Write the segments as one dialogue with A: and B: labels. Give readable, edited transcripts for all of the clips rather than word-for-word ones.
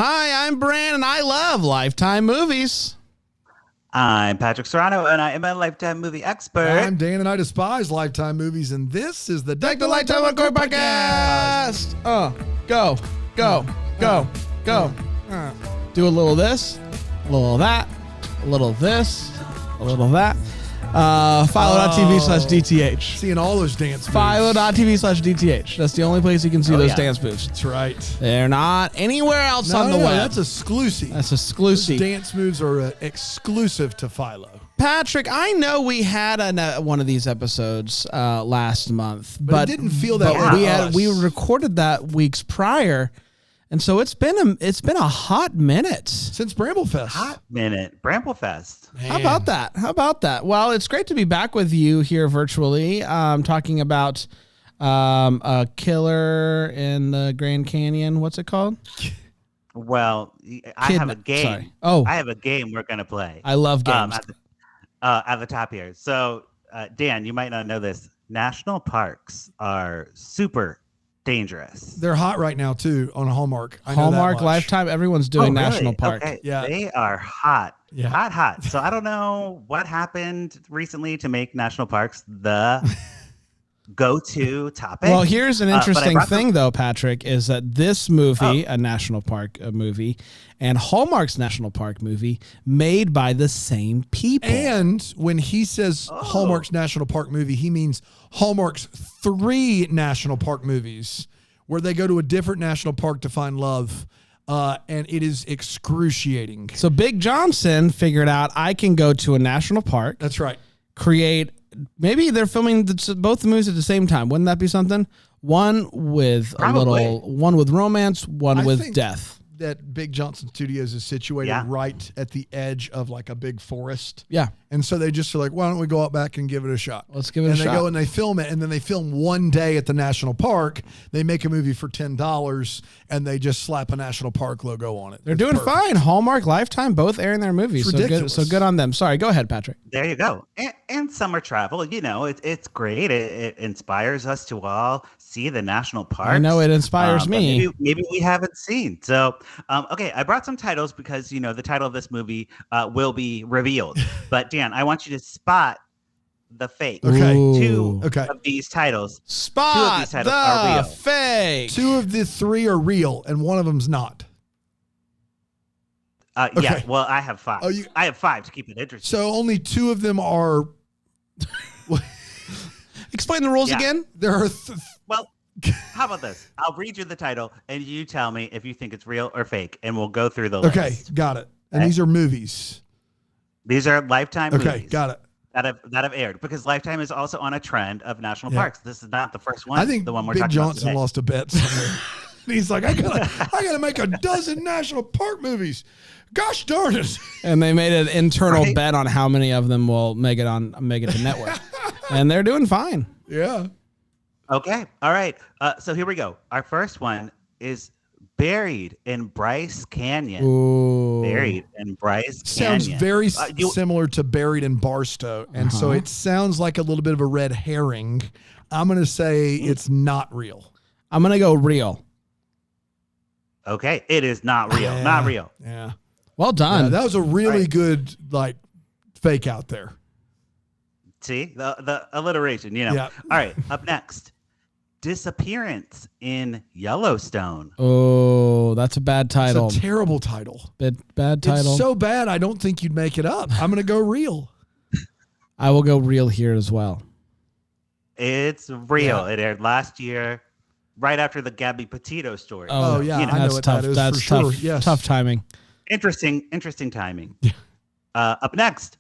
A: Hi, I'm Bran, and I love Lifetime movies.
B: I'm Patrick Serrano, and I am a Lifetime movie expert.
C: I'm Dan, and I despise Lifetime movies, and this is the
A: Deck the Lifetime Uncorked podcast. Go. Do a little of this, a little of that, a little of this, a little of that. Philo.tv/DTH.
C: Seeing all those dance moves.
A: Philo.tv/DTH. That's the only place you can see those dance moves.
C: That's right.
A: They're not anywhere else on the web.
C: That's exclusive.
A: That's exclusive.
C: Those dance moves are exclusive to Philo.
A: Patrick, I know we had one of these episodes last month,
C: but it didn't feel that way.
A: We recorded that weeks prior, and so it's been a hot minute
C: since Bramblefest.
B: Bramblefest.
A: Man. How about that? Well, it's great to be back with you here virtually, talking about a killer in the Grand Canyon. What's it called?
B: Well, I have a game.
A: Sorry. Oh,
B: I have a game we're gonna play.
A: I love games.
B: At the top here. So, Dan, you might not know this. National parks are super dangerous.
C: They're hot right now too on Hallmark.
A: Hallmark, Lifetime, everyone's doing National Park.
B: Okay.
C: Yeah,
B: they are hot.
C: Yeah.
B: Hot. So I don't know what happened recently to make national parks the go-to topic.
A: Well, here's an interesting thing, though, Patrick, is that this movie, a national park movie, and Hallmark's national park movie, made by the same people.
C: And when he says Hallmark's national park movie, he means Hallmark's 3 national park movies where they go to a different national park to find love. And it is excruciating.
A: So Big Johnson figured out I can go to a national park.
C: That's right.
A: Create. Maybe they're filming both the movies at the same time. Wouldn't that be something? One with one with romance, one with death.
C: That Big Johnson Studios is situated right at the edge of like a big forest.
A: Yeah.
C: And so they just are like, why don't we go out back and give it a shot?
A: Let's give it a shot.
C: And they go and they film it, and then they film one day at the national park. They make a movie for $10, and they just slap a national park logo on it.
A: They're doing fine. Hallmark, Lifetime, both airing their movies. So good on them. Sorry, go ahead, Patrick.
B: There you go. And summer travel, it's great. It inspires us to all see the national parks.
A: I know it inspires me.
B: Maybe we haven't seen. So, okay, I brought some titles because, the title of this movie will be revealed. But Dan, I want you to spot the fake.
C: Okay.
B: Two of these titles.
A: Spot the are real. Fake.
C: 2 of the 3 are real, and one of them's not.
B: Yeah, well, I have 5. I have 5 to keep it interesting.
C: So only 2 of them are...
A: Explain the rules again.
C: There are...
B: Well, how about this? I'll read you the title, and you tell me if you think it's real or fake, and we'll go through the list.
C: Okay, got it. And these are movies.
B: These are Lifetime movies.
C: Okay, got it.
B: That have aired, because Lifetime is also on a trend of national parks. This is not the first one.
C: I think
B: the one we're
C: Big
B: talking
C: Johnson
B: about today.
C: lost a bet somewhere. He's like, I gotta make a dozen national park movies. Gosh darn it!
A: And they made an internal bet on how many of them will make it to network, and they're doing fine.
C: Yeah.
B: Okay. All right. So here we go. Our first one is Buried in Bryce Canyon.
A: Ooh.
B: Buried in Bryce
C: Sounds
B: Canyon.
C: very similar to Buried in Barstow. And so it sounds like a little bit of a red herring. I'm going to say it's not real.
A: I'm going to go real.
B: Okay. It is not real.
C: Yeah.
B: Not real.
A: Yeah. Well done.
C: Yeah, that was a really good fake out there.
B: See? The alliteration,
C: Yeah.
B: All right. Up next. Disappearance in Yellowstone.
A: Oh, that's a bad title.
C: It's a terrible title.
A: Bad title.
C: It's so bad, I don't think you'd make it up. I'm going to go real.
A: I will go real here as well.
B: It's real. Yeah. It aired last year, right after the Gabby Petito story.
C: Oh yeah, I know what
A: tough.
C: that is.
A: That's
C: for
A: tough.
C: Sure. Yes.
A: Tough timing.
B: Interesting timing. Up next.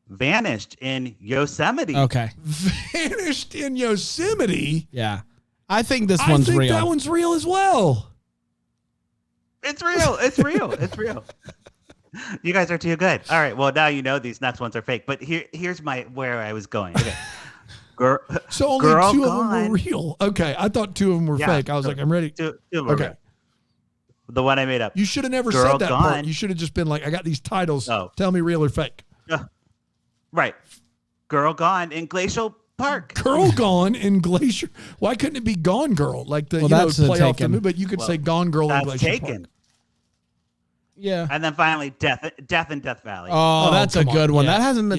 B: Vanished in Yosemite.
A: Okay.
C: Vanished in Yosemite?
A: Yeah. I think this one's real.
C: I think that one's real as well.
B: It's real. It's real. It's real. You guys are too good. All right. Well, now you know these next ones are fake. But here's where I was going. Okay.
C: So only 2 of them were real. Okay. I thought 2 of them were fake. I was like, I'm ready.
B: 2 of them were real. The one I made up.
C: You should have never said that part. You should have just been like, I got these titles. Tell me real or fake.
B: Right. Girl Gone in Glacial Park.
C: Girl Gone in Glacier. Why couldn't it be Gone Girl? Like the play off the movie, but you could say Gone Girl in Glacier Park.
A: Yeah.
B: And then finally, Death in Death Valley.
A: Oh, that's a
C: come
A: good
C: on.
A: one.
C: Yeah.
A: That hasn't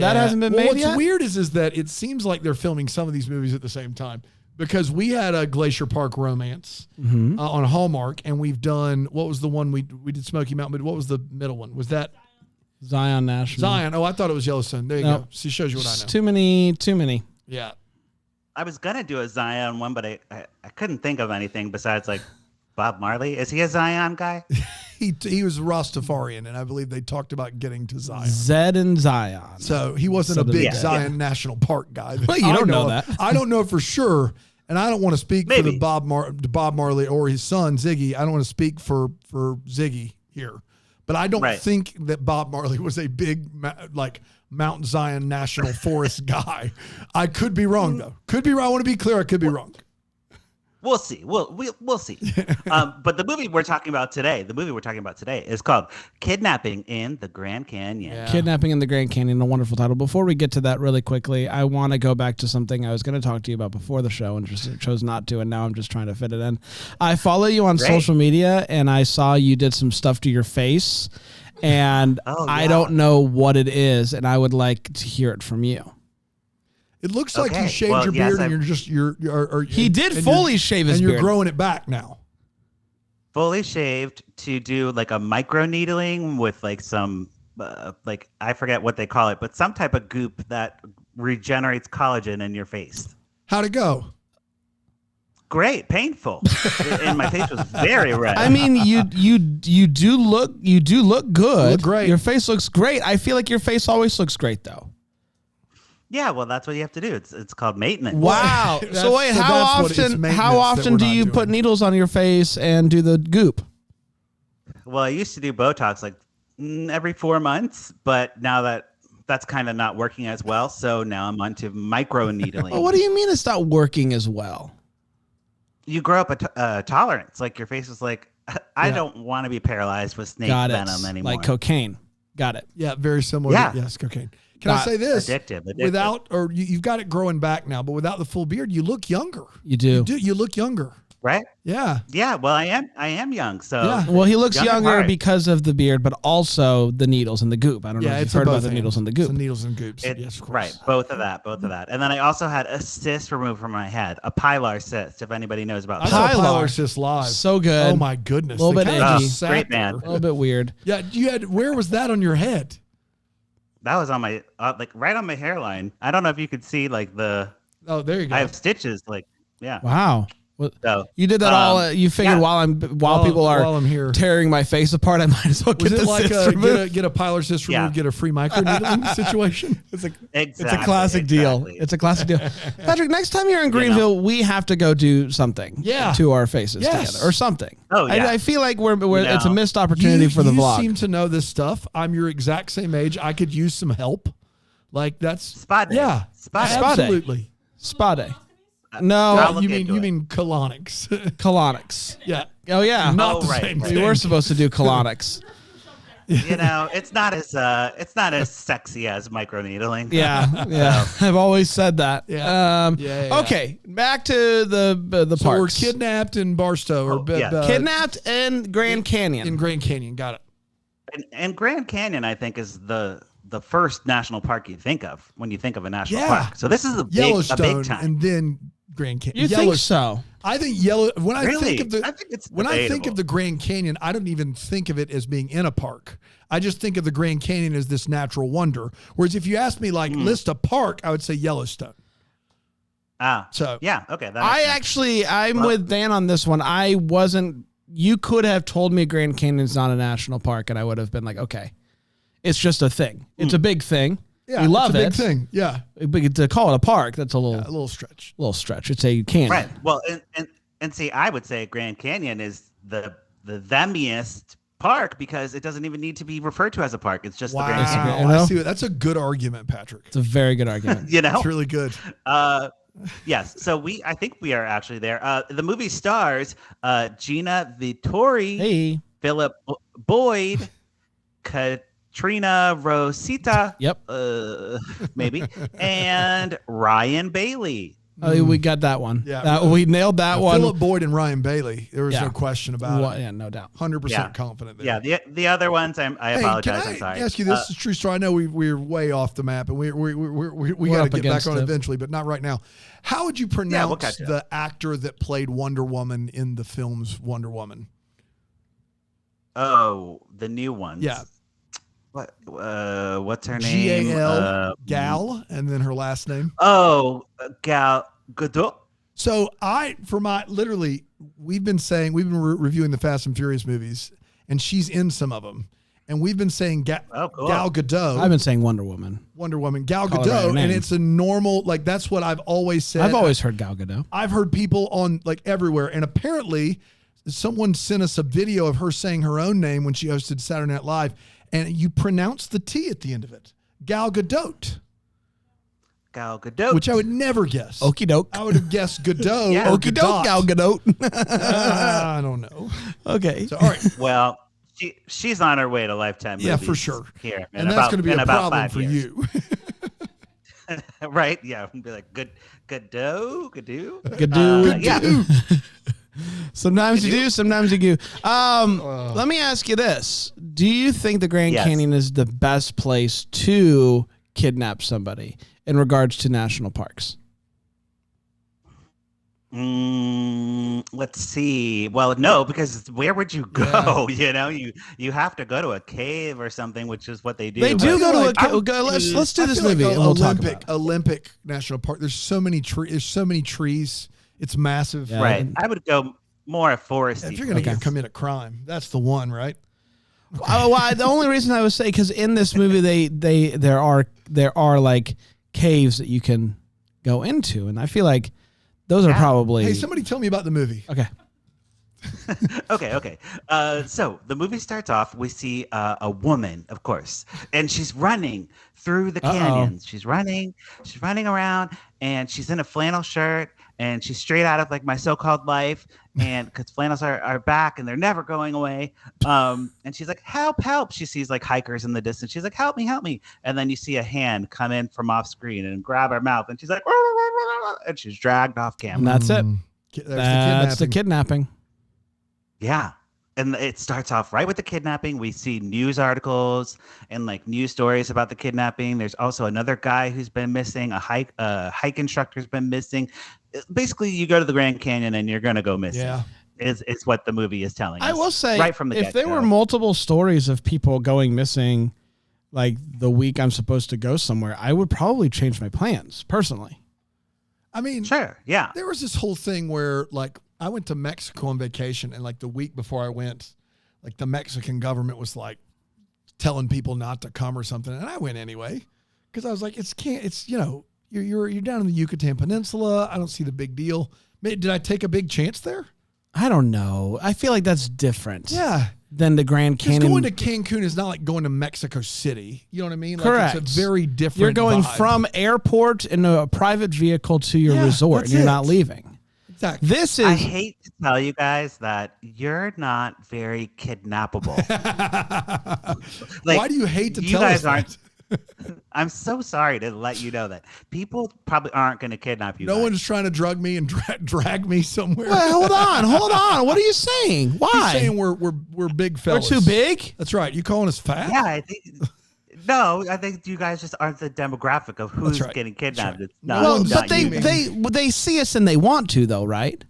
A: been
C: Well,
A: made
C: what's
A: yet.
C: weird is that it seems like they're filming some of these movies at the same time, because we had a Glacier Park Romance on Hallmark, and we've done, what was the one we did Smoky Mountain, but what was the middle one? Was that
A: Zion National.
C: Zion? Oh, I thought it was Yellowstone. There you go. See, shows you what I know.
A: Too many.
C: Yeah.
B: I was gonna do a Zion one, but I couldn't think of anything besides like Bob Marley. Is he a Zion guy?
C: He was Rastafarian, and I believe they talked about getting to Zion.
A: Zed and Zion.
C: So he wasn't a big Zion National Park guy.
A: Well, you don't know that.
C: I don't know for sure, and I don't want to speak for the Bob Marley or his son Ziggy. I don't want to speak for Ziggy here, but I don't think that Bob Marley was a big Mount Zion National Forest guy. I could be wrong though. Could be wrong. I want to be clear. I could be wrong.
B: We'll see. We'll see. But the movie we're talking about today is called Kidnapping in the Grand Canyon.
A: Yeah. Kidnapping in the Grand Canyon, a wonderful title. Before we get to that really quickly, I want to go back to something I was going to talk to you about before the show and just chose not to, and now I'm just trying to fit it in. I follow you on social media, and I saw you did some stuff to your face, and I don't know what it is, and I would like to hear it from you.
C: It looks like you shaved your beard, and
A: he did fully shave his beard.
C: And you're growing it back now.
B: Fully shaved to do like a micro needling with like some, I forget what they call it, but some type of goop that regenerates collagen in your face.
C: How'd it go?
B: Great, painful, and my face was very red.
A: I mean, you do look good. You look
C: great.
A: Your face looks great. I feel like your face always looks great, though.
B: Yeah, well, that's what you have to do. It's called maintenance.
A: Wow. So wait, how often do you put needles on your face and do the goop?
B: Well, I used to do Botox like every 4 months, but now that's kind of not working as well. So now I'm onto micro needling.
A: Well, what do you mean it's not working as well?
B: You grow up a tolerance. Like your face is like, I don't want to be paralyzed with snake venom anymore.
A: Like cocaine. Got it.
C: Yeah, very similar.
B: Yeah.
C: Yes, cocaine. Can I say this?
B: Addictive.
C: Without, or you've got it growing back now, but without the full beard, you look younger.
A: You do.
C: You look younger.
B: Right?
C: Yeah.
B: Yeah. Well, I am young. So
C: yeah.
A: Well, he looks younger because of the beard, but also the needles and the goop. I don't know if you've heard about the needles and the goop.
C: The needles and goops. Yes, of course.
B: Right. Both of that. And then I also had a cyst removed from my head, a pilar cyst, if anybody knows about that.
C: I saw pilar cyst live.
A: So good.
C: Oh my goodness.
A: A little bit edgy.
B: Great man.
A: A little bit weird.
C: Yeah. Where was that on your head?
B: That was on my right on my hairline. I don't know if you could see like the.
C: Oh, there you go.
B: I have stitches. Like, yeah.
A: Wow.
B: So,
A: you did that all. You figured while people are
C: here
A: tearing my face apart, I might as well get
C: was it like
A: cyst removed?
C: Get a pilar cyst removed, get a free micro needling situation?
A: It's a classic deal. It's a classic deal. Patrick, next time you're in Greenville, we have to go do something to our faces together or something.
B: Oh yeah.
A: I feel like it's a missed opportunity for the vlog.
C: You seem to know this stuff. I'm your exact same age. I could use some help. Like that's
B: spa day.
C: Yeah,
A: absolutely. Spa day. No,
C: you mean colonics.
A: Colonics.
C: Yeah.
A: Oh yeah.
C: Not the same thing.
A: We were supposed to do colonics.
B: It's not as sexy as microneedling.
A: Yeah. I've always said that.
C: Yeah.
A: Okay, back to the
C: so
A: parks.
C: We're kidnapped in Barstow
A: kidnapped in Grand Canyon.
C: In Grand Canyon, got it.
B: And Grand Canyon, I think, is the first national park you think of when you think of a national park. So this is a big time.
C: And then Grand Canyon.
A: You think so?
C: I think when I think of the Grand Canyon, I don't even think of it as being in a park. I just think of the Grand Canyon as this natural wonder. Whereas if you ask me list a park, I would say Yellowstone.
B: So yeah, okay.
A: I'm with Dan on this one. I wasn't. You could have told me Grand Canyon's not a national park, and I would have been like, okay, it's just a thing. It's a big thing.
C: Yeah,
A: we love
C: it's a big thing. Yeah,
A: but to call it a park, that's a little
C: stretch.
A: It's a canyon.
B: Right. Well, and see, I would say Grand Canyon is the themiest park because it doesn't even need to be referred to as a park. It's just the Grand Canyon.
C: I see. That's a good argument, Patrick.
A: It's a very good argument.
C: It's really good.
B: Yes. So I think we are actually there. The movie stars Gina Vittori, Philip Boyd, Katrina Rosita.
A: Yep.
B: Maybe. And Ryan Bailey.
A: We got that one.
C: Yeah.
A: We nailed that one.
C: Philip Boyd and Ryan Bailey. There was no question about it.
A: Yeah, no doubt.
C: 100% confident there.
B: Yeah, the other ones, I apologize. I'm sorry.
C: Can I ask you this? Is true story. I know we're way off the map, and we got to get back on it eventually, but not right now. How would you pronounce the actor that played Wonder Woman in the films Wonder Woman?
B: Oh, the new ones.
C: Yeah.
B: What's her name?
C: Gal, and then her last name.
B: Oh, Gal Gadot.
C: So we've been reviewing the Fast and Furious movies, and she's in some of them. And we've been saying Gal Gadot.
A: I've been saying Wonder Woman.
C: Gal Gadot, and it's a normal, that's what I've always said.
A: I've always heard Gal Gadot.
C: I've heard people on everywhere, and apparently someone sent us a video of her saying her own name when she hosted Saturday Night Live, and you pronounce the T at the end of it. Gal Gadot.
B: Gal Gadot.
C: Which I would never guess.
A: Okie doke.
C: I would have guessed Gadot.
A: Yeah. Okie doke, Gal Gadot.
C: I don't know.
A: Okay.
C: So, all right.
B: Well, she's on her way to Lifetime movies.
C: Yeah, for sure.
B: Here.
C: And that's going to be a problem for you.
B: Right? Yeah. Be like, Gadot?
A: Yeah. Sometimes you do, sometimes you do. Let me ask you this. Do you think the Grand Canyon is the best place to kidnap somebody in regards to national parks?
B: Let's see. Well, no, because where would you go? Yeah. You have to go to a cave or something, which is what they do.
A: They do go to a cave. Let's do this movie and we'll talk about it.
C: Olympic National Park. There's so many trees. It's massive.
B: Yeah. Right. I would go more foresty.
C: If you're going to commit a crime, that's the one, right?
A: The only reason I would say, because in this movie there are caves that you can go into, and I feel like those are probably.
C: Hey, somebody tell me about the movie.
A: Okay.
B: Okay. So the movie starts off. We see a woman, of course, and she's running through the canyons. She's running around, and she's in a flannel shirt, and she's straight out of My So-Called Life, and because flannels are back and they're never going away. And she's like, help. She sees hikers in the distance. She's like, help me. And then you see a hand come in from off screen and grab her mouth, and she's like, and she's dragged off camera.
A: And that's it. That's the kidnapping.
B: Yeah. And it starts off right with the kidnapping. We see news articles and news stories about the kidnapping. There's also another guy who's been missing. A hike instructor's been missing. Basically, you go to the Grand Canyon and you're going to go missing.
C: Yeah.
B: Is what the movie is telling us.
A: I will say,
B: right from the
A: if there were multiple stories of people going missing the week I'm supposed to go somewhere, I would probably change my plans personally.
C: I mean,
B: sure. Yeah.
C: There was this whole thing where I went to Mexico on vacation, and the week before I went, the Mexican government was telling people not to come or something, and I went anyway because I was like, you're down in the Yucatan Peninsula. I don't see the big deal. Did I take a big chance there?
A: I don't know. I feel like that's different.
C: Yeah.
A: Than the Grand Canyon.
C: Going to Cancun is not like going to Mexico City. You know what I mean?
A: Correct.
C: It's a very different
A: You're going
C: vibe.
A: from airport in a private vehicle to your resort, and you're not leaving.
C: Exactly.
B: I hate to tell you guys that you're not very kidnappable.
C: Why do you hate to tell us that?
B: I'm so sorry to let you know that people probably aren't going to kidnap you.
C: No one's trying to drug me and drag me somewhere.
A: Well, hold on. What are you saying? Why?
C: He's saying we're big fellas.
A: We're too big?
C: That's right. You calling us fat?
B: Yeah, I think you guys just aren't the demographic of who's getting kidnapped. Right. It's not,
A: but they see us and they want to, though, right?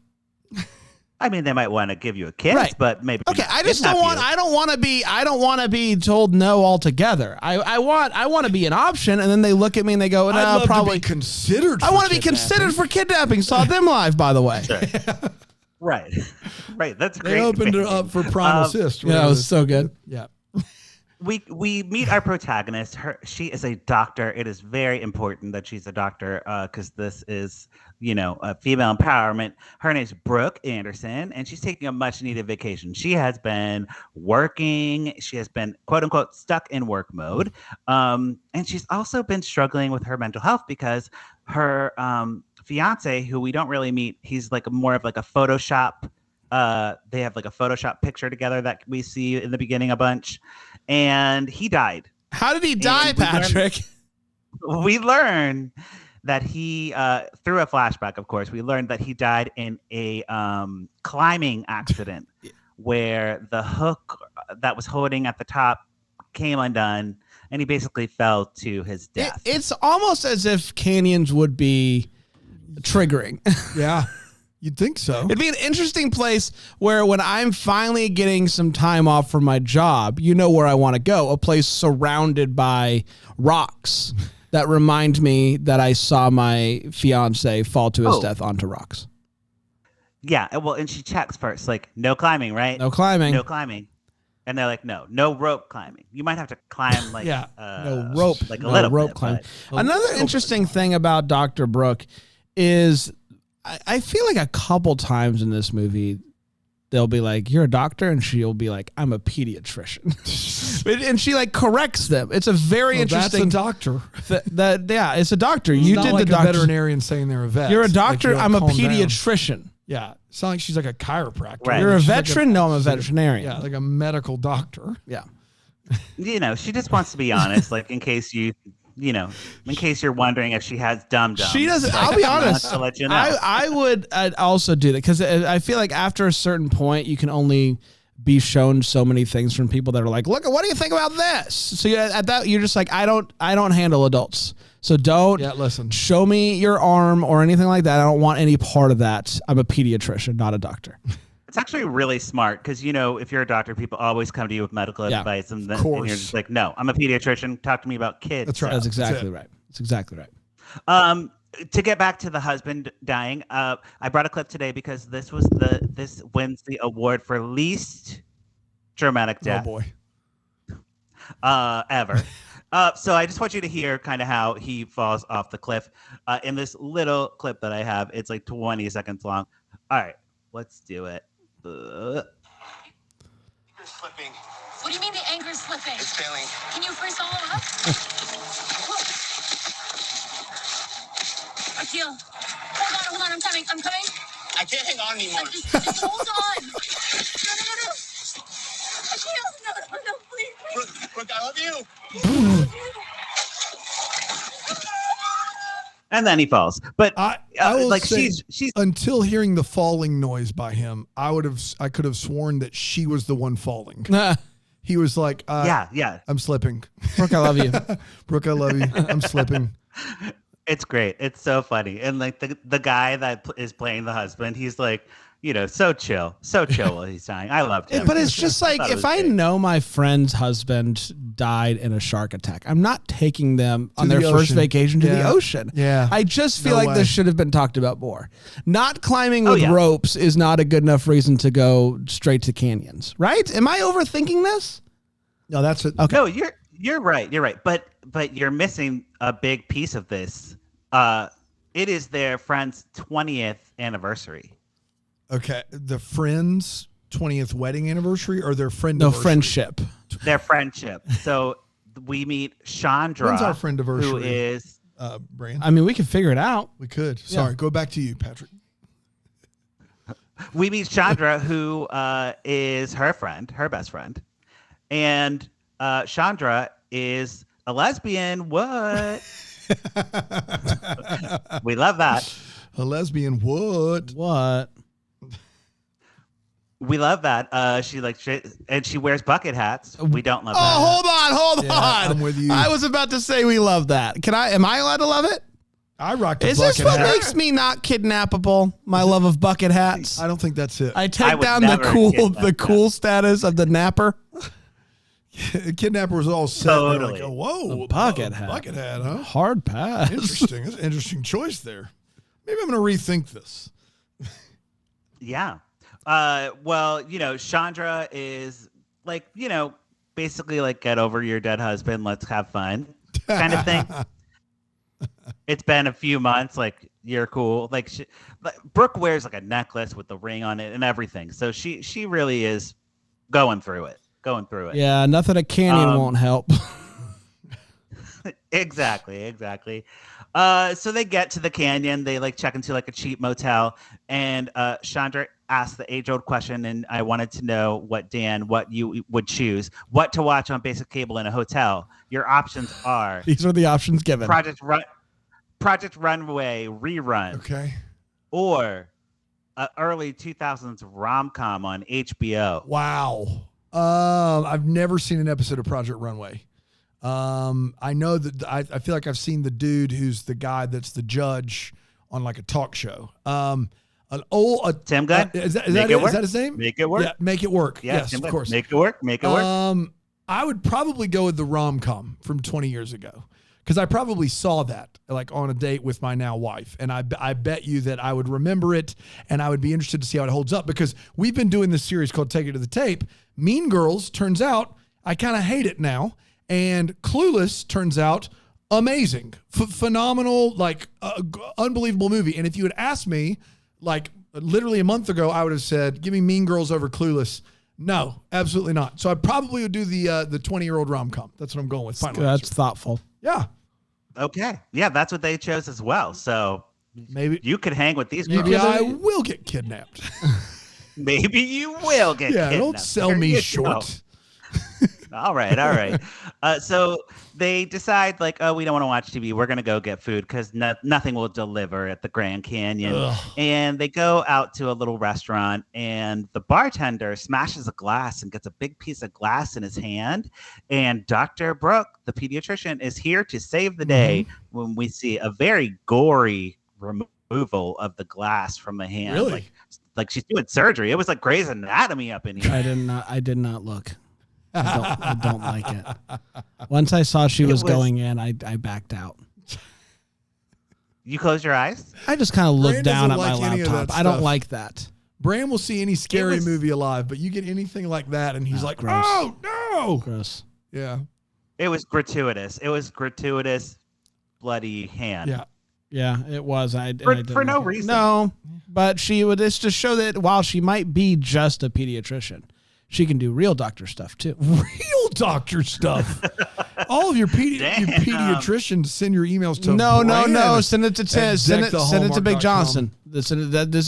B: I mean, they might want to give you a kiss, but maybe.
A: Okay, I just don't want. I don't want to be told no altogether. I want to be an option, and then they look at me and they go, "No, probably
C: to be considered."
A: I want to be considered for kidnapping. Saw them live, by the way.
B: Sure. Right. That's great.
C: They opened it up for Prime Assist.
A: Yeah, it was so good.
C: Yeah.
B: We meet our protagonist. She is a doctor. It is very important that she's a doctor because this is, a female empowerment. Her name's Brooke Anderson, and she's taking a much needed vacation. She has been working. She has been, quote unquote, stuck in work mode. And she's also been struggling with her mental health because her fiance, who we don't really meet, he's more of a Photoshop. They have a Photoshop picture together that we see in the beginning a bunch. And he died.
A: How did he die, Patrick?
B: We learn that he, through a flashback, of course, we learned that he died in a climbing accident where the hook that was holding at the top came undone, and he basically fell to his death.
A: It's almost as if canyons would be triggering.
C: Yeah. You'd think so.
A: It'd be an interesting place where when I'm finally getting some time off from my job, you know where I want to go, a place surrounded by rocks that remind me that I saw my fiance fall to his death onto rocks.
B: Yeah, well, and she checks first, like, no climbing, right?
A: No climbing.
B: No climbing. And they're like, no rope climbing. You might have to climb, like,
A: no rope,
B: like
A: no
B: a little
A: rope
B: bit,
A: climbing.
B: but-
A: Another interesting thing about Dr. Brooke is I feel like a couple times in this movie, they'll be like, you're a doctor? And she'll be like, I'm a pediatrician. And she like corrects them. It's a very interesting.
C: That's a doctor.
A: It's a doctor.
C: It's
A: You
C: not
A: did
C: like
A: the
C: a
A: doctor.
C: veterinarian saying they're a vet.
A: You're a doctor.
C: Like,
A: I'm a
C: calm down.
A: pediatrician.
C: Yeah. It's not like she's like a chiropractor.
B: Right.
A: You're a
C: She's
A: veteran? No, I'm a veterinarian.
C: Yeah, like a medical doctor.
A: Yeah.
B: She just wants to be honest, like, in case in case you're wondering if she has dum-dums.
A: She doesn't.
B: Like,
A: I'll be
B: she wants
A: honest.
B: to let you know.
A: I'd also do that because I feel like after a certain point, you can only be shown so many things from people that are like, look, what do you think about this? So at that, you're just like, I don't handle adults. So don't show me your arm or anything like that. I don't want any part of that. I'm a pediatrician, not a doctor.
B: It's actually really smart because, if you're a doctor, people always come to you with medical advice. And then and you're just like, no, I'm a pediatrician. Talk to me about kids.
C: That's right.
A: That's exactly right. That's exactly right.
B: To get back to the husband dying, I brought a clip today because this wins the award for least dramatic death.
C: Oh, boy.
B: Ever. So I just want you to hear kind of how he falls off the cliff in this little clip that I have. It's like 20 seconds long. All right, let's do it.
D: Anchor's slipping.
E: What do you mean the anchor's slipping?
D: It's failing.
E: Can you first solo up? Akil, hold on, I'm coming.
D: I can't hang on anymore.
E: Just hold on. No. Akil, no, please.
D: Brooke, I love you.
B: And then he falls. But
C: I will
B: like
C: say,
B: she's
C: until hearing the falling noise by him, I could have sworn that she was the one falling. He was like,
B: yeah.
C: I'm slipping.
A: Brooke, I love you.
C: Brooke, I love you. I'm slipping.
B: It's great. It's so funny. And like the guy that is playing the husband, he's like, so chill while he's dying. I loved him.
A: But it's just like, if I know my friend's husband died in a shark attack, I'm not taking them on their first vacation to the ocean.
C: Yeah.
A: I just feel like this should have been talked about more. Not climbing with ropes is not a good enough reason to go straight to canyons, right? Am I overthinking this?
C: No, that's it.
B: Okay. No, you're right. You're right. But you're missing a big piece of this. It is their friend's 20th anniversary.
C: Okay. The friend's 20th wedding anniversary or their friend?
A: No, friendship.
B: Their friendship. So we meet Chandra.
C: When's our friend anniversary?
B: Who is
C: Brand?
A: I mean, we can figure it out.
C: We could. Sorry, go back to you, Patrick.
B: We meet Chandra, who is her friend, her best friend. And Chandra is a lesbian. What? We love that.
C: A lesbian? What?
B: We love that. She wears bucket hats. We don't love that.
A: Hold on.
C: I'm with you.
A: I was about to say we love that. Am I allowed to love it?
C: I rock the
A: Is
C: bucket
A: this what
C: hat.
A: makes me not kidnappable? My love of bucket hats.
C: I don't think that's it.
A: I take
B: would
A: down the
B: never kidnap
A: the cool status of the napper.
C: Kidnapper was all set.
B: Totally.
C: Like, whoa,
A: bucket hat.
C: Bucket hat, huh?
A: Hard pass.
C: Interesting. That's an interesting choice there. Maybe I'm going to rethink this.
B: Yeah. Well, Chandra is like, basically like, get over your dead husband. Let's have fun kind of thing. It's been a few months. Like, you're cool. Like Brooke wears like a necklace with the ring on it and everything. So she really is going through it.
A: Yeah. Nothing a canyon won't help.
B: Exactly. So they get to the canyon. They like check into like a cheap motel, and Chandra asked the age-old question, and I wanted to know what you would choose. What to watch on basic cable in a hotel? Your options are
A: These are the options given.
B: Project Runway rerun,
C: Okay.
B: or early 2000s rom-com on HBO.
C: Wow. I've never seen an episode of Project Runway. I know that I feel like I've seen the dude who's the guy that's the judge on like a talk show.
B: Tim Gunn?
C: Is that
B: Make
C: it?
B: it work.
C: Is that his name?
B: Make it work.
C: Yeah, Make It Work.
B: Yeah,
C: Yes,
B: Tim
C: of
B: Gunn.
C: course.
B: Make it work. Make it work.
C: I would probably go with the rom-com from 20 years ago because I probably saw that like on a date with my now wife. And I bet you that I would remember it and I would be interested to see how it holds up because we've been doing this series called Take It to the Tape. Mean Girls, turns out, I kind of hate it now. And Clueless turns out amazing, phenomenal, like unbelievable movie. And if you had asked me like literally a month ago, I would have said, give me Mean Girls over Clueless. No, absolutely not. So I probably would do the 20-year-old rom-com. That's what I'm going with. Final
A: That's
C: answer.
A: thoughtful.
C: Yeah.
B: Okay. Yeah, that's what they chose as well. So
C: Maybe
B: you could hang with these girls.
C: maybe I will get kidnapped.
B: Maybe you will get
C: Yeah,
B: kidnapped.
C: don't sell
B: There
C: me
B: you
C: short.
B: go. All right. So they decide like, oh, we don't want to watch TV. We're going to go get food because nothing will deliver at the Grand Canyon.
C: Ugh.
B: And they go out to a little restaurant and the bartender smashes a glass and gets a big piece of glass in his hand. And Dr. Brooke, the pediatrician, is here to save the day when we see a very gory removal of the glass from the hand.
C: Really?
B: Like she's doing surgery. It was like Grey's Anatomy up in here.
A: I did not look. I don't like it. Once I saw she was going in, I backed out.
B: You close your eyes?
A: I just kind of looked
C: Brand
A: down at
C: doesn't
A: my
C: like any of
A: laptop.
C: that
A: I don't
C: stuff.
A: like that.
C: Bram will see any scary
B: was-
C: movie alive, but you get anything like that, and he's like,
A: gross.
C: "Oh no!"
A: Gross.
C: Yeah,
B: It was gratuitous. It was gratuitous, bloody hand.
C: yeah.
A: Yeah, it was. I
B: For
A: didn't
B: no
A: like it.
B: reason.
A: No, but she would. It's to show that while she might be just a pediatrician, she can do real doctor stuff too.
C: Real doctor stuff. All of your
B: Damn.
C: pediatricians send your emails to
A: No.
C: Bram
A: Send it to
C: at
A: send it to Big
C: deckthehallmark.com.
A: Johnson. This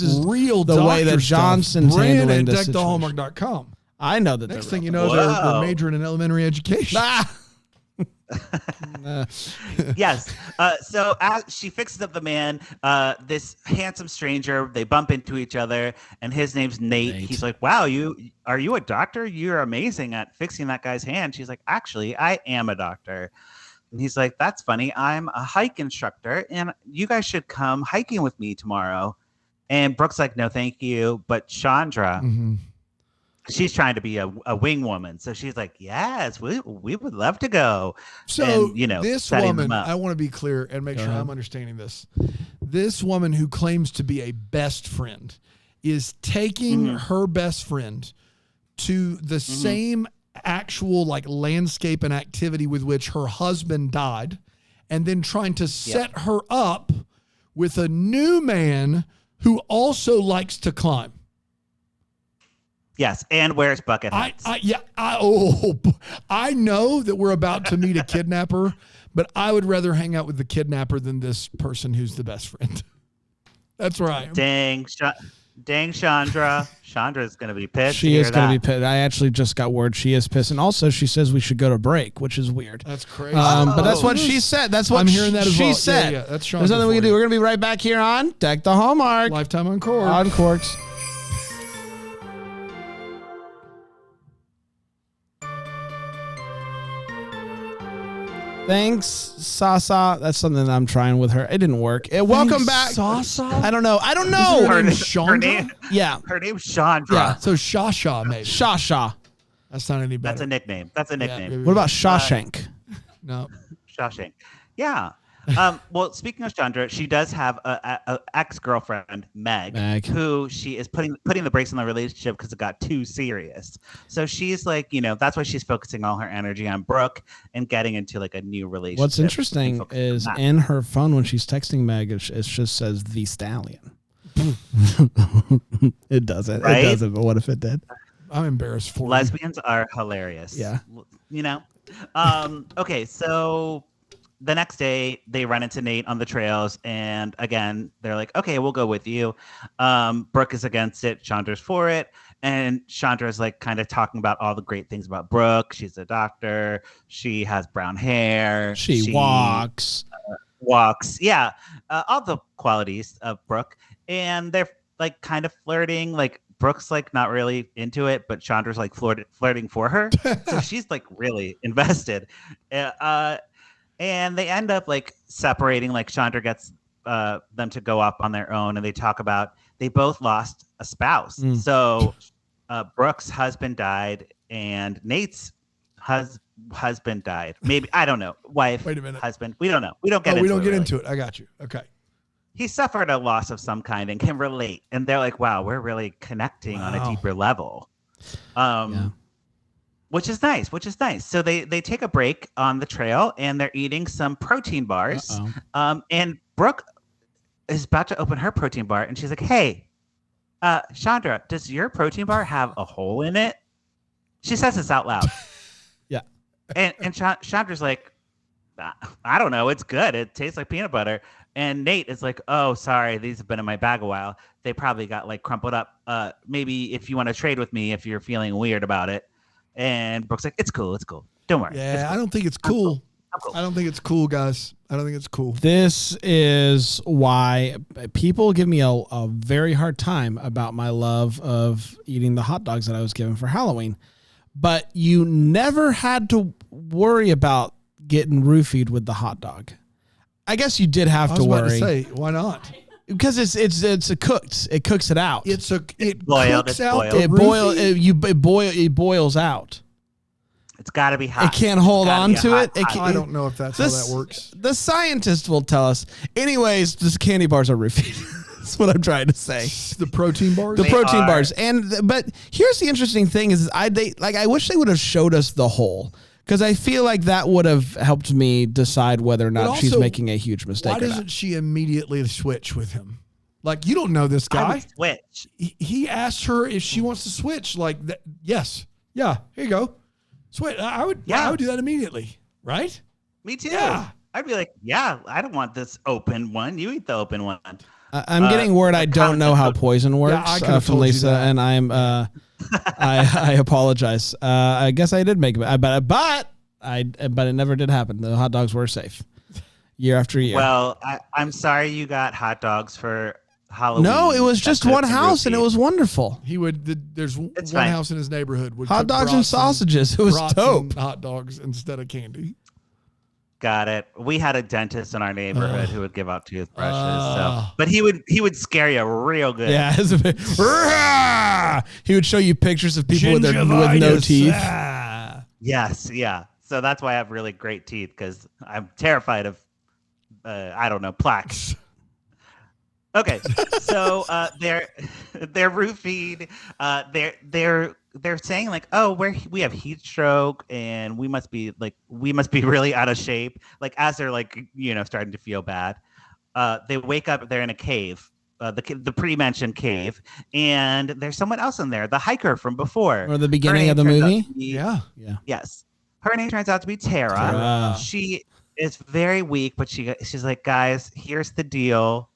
A: is
C: Real
A: the way that
C: doctor stuff.
A: Johnson's
C: Brand
A: handling
C: at
A: this situation.
C: deckthehallmark.com.
A: I know that.
C: Next
A: they're
C: thing you
A: real.
C: know, they're
B: Whoa.
C: majoring in elementary education.
A: Ah!
B: Yes. So as she fixes up the man, this handsome stranger, they bump into each other, and his name's Nate.
A: Nate.
B: He's like, "Wow, are you a doctor? You're amazing at fixing that guy's hand." She's like, "Actually, I am a doctor." And he's like, "That's funny. I'm a hike instructor, and you guys should come hiking with me tomorrow." And Brooke's like, "No, thank you." But Chandra,
C: Mhm.
B: she's trying to be a wing woman, so she's like, "Yes, we would love to go."
C: So,
B: And, you know,
C: this
B: setting them
C: woman,
B: up.
C: I want to be clear and make
A: Go
C: sure
A: ahead.
C: I'm understanding this. This woman who claims to be a best friend is taking her best friend to the same actual like landscape and activity with which her husband died, and then trying to set her up with a new man who also likes to climb.
B: Yes, and wears bucket hats.
C: I know that we're about to meet a kidnapper, but I would rather hang out with the kidnapper than this person who's the best friend. That's where I am.
B: Dang, Chandra. Chandra's going to be pissed.
A: She is going to be pissed. I actually just got word she is pissed, and also she says we should go to break, which is weird.
C: That's crazy.
A: But that's what she said. That's what
C: I'm hearing that as
A: she
C: well.
A: said.
C: Yeah, that's
A: There's nothing we can do. We're going to be right back here on Deck the Hallmark.
C: Lifetime Uncorked.
A: Uncorked. Thanks, Sasa. That's something that I'm trying with her. It didn't work. Welcome back.
C: Sasa?
A: I don't know.
C: Her
B: Her
C: name
B: name-
C: Chandra?
A: Yeah.
B: Her name's Chandra.
A: Yeah.
C: So Shasha, maybe.
A: Shasha.
C: That's not any better.
B: That's a nickname. That's a nickname.
C: maybe-
A: What about Shawshank?
C: No.
B: Shawshank. Yeah. Well, speaking of Chandra, she does have a ex-girlfriend, Meg, who she is putting the brakes on the relationship because it got too serious. So she's like, that's why she's focusing all her energy on Brooke and getting into like a new relationship.
A: What's interesting is in her phone when she's texting Meg, it just says the stallion. It doesn't.
B: Right?
A: It doesn't. But what if it did?
C: I'm embarrassed for
B: Lesbians are hilarious.
A: Yeah.
B: Okay, so the next day they run into Nate on the trails, and again they're like, okay, we'll go with you. Brooke is against it, Chandra's for it, and Chandra's like kind of talking about all the great things about Brooke. She's a doctor, she has brown hair,
A: She walks.
B: walks. Yeah, all the qualities of Brooke, and they're like kind of flirting. Like Brooke's like not really into it, but Chandra's like flirting for her, so she's like really invested. And they end up like separating. Like Chandra gets them to go up on their own, and they talk about they both lost a spouse. So Brooke's husband died, and Nate's husband died. Maybe, I don't know. Wife,
C: Wait a minute.
B: husband. We don't know. We don't get
C: into it. I got you. Okay.
B: He suffered a loss of some kind and can relate. And they're like, wow, we're really connecting on a deeper level. Which is nice. So they take a break on the trail and they're eating some protein bars. And Brooke is about to open her protein bar and she's like, hey, Chandra, does your protein bar have a hole in it? She says this out loud.
A: Yeah.
B: And Chandra's like, I don't know. It's good. It tastes like peanut butter. And Nate is like, oh, sorry. These have been in my bag a while. They probably got like crumpled up. Maybe if you want to trade with me, if you're feeling weird about it. And Brooke's like, it's cool. Don't worry.
C: Yeah,
B: cool.
C: I don't think it's cool. I don't think it's cool, guys. I don't think it's cool.
A: This is why people give me a very hard time about my love of eating the hot dogs that I was given for Halloween. But you never had to worry about getting roofied with the hot dog. I guess you did have to worry.
C: I was about to say, why not?
A: Because it's a cooked. It cooks it out.
C: It
B: boiled.
C: cooks out
B: Boiled.
C: the
A: It boils out.
B: It's got to be hot.
A: It can't hold on to it.
C: I don't know if that's how that works.
A: The scientists will tell us. Anyways, the candy bars are roofied. That's what I'm trying to say.
C: The protein bars?
A: The protein bars. But here's the interesting thing is I wish they would have showed us the whole. Because I feel like that would have helped me decide whether or not she's making a huge mistake.
C: Why doesn't she immediately switch with him? Like, you don't know this guy.
B: I would switch.
C: He asked her if she wants to switch. Like, yes. Yeah, here you go. Switch. I would do that immediately. Right?
B: Me too.
C: Yeah.
B: I'd be like, yeah, I don't want this open one. You eat the open one.
A: I'm getting word I don't know how poison works from Lisa, and I'm I apologize. I guess I did make it, but it never did happen. The hot dogs were safe year after year.
B: Well, I'm sorry you got hot dogs for Halloween.
A: No, it was just one house, and it was wonderful.
C: There's one house in his neighborhood would
A: hot dogs and sausages. It was dope.
C: Hot dogs instead of candy.
B: Got it. We had a dentist in our neighborhood who would give out toothbrushes. But he would scare you real good.
A: Yeah, he would show you pictures of people with no teeth.
B: Yes, yeah. So that's why I have really great teeth, because I'm terrified of I don't know, plaques. Okay, so they're roofied. They're saying like, oh, we have heat stroke and we must be really out of shape. Like as they're like starting to feel bad, they wake up. They're in a cave, the pre-mentioned cave, and there's someone else in there, the hiker from before,
A: or the beginning of the movie.
C: Yeah.
B: Yes, her name turns out to be Tara. She is very weak, but she's like, guys, here's the deal.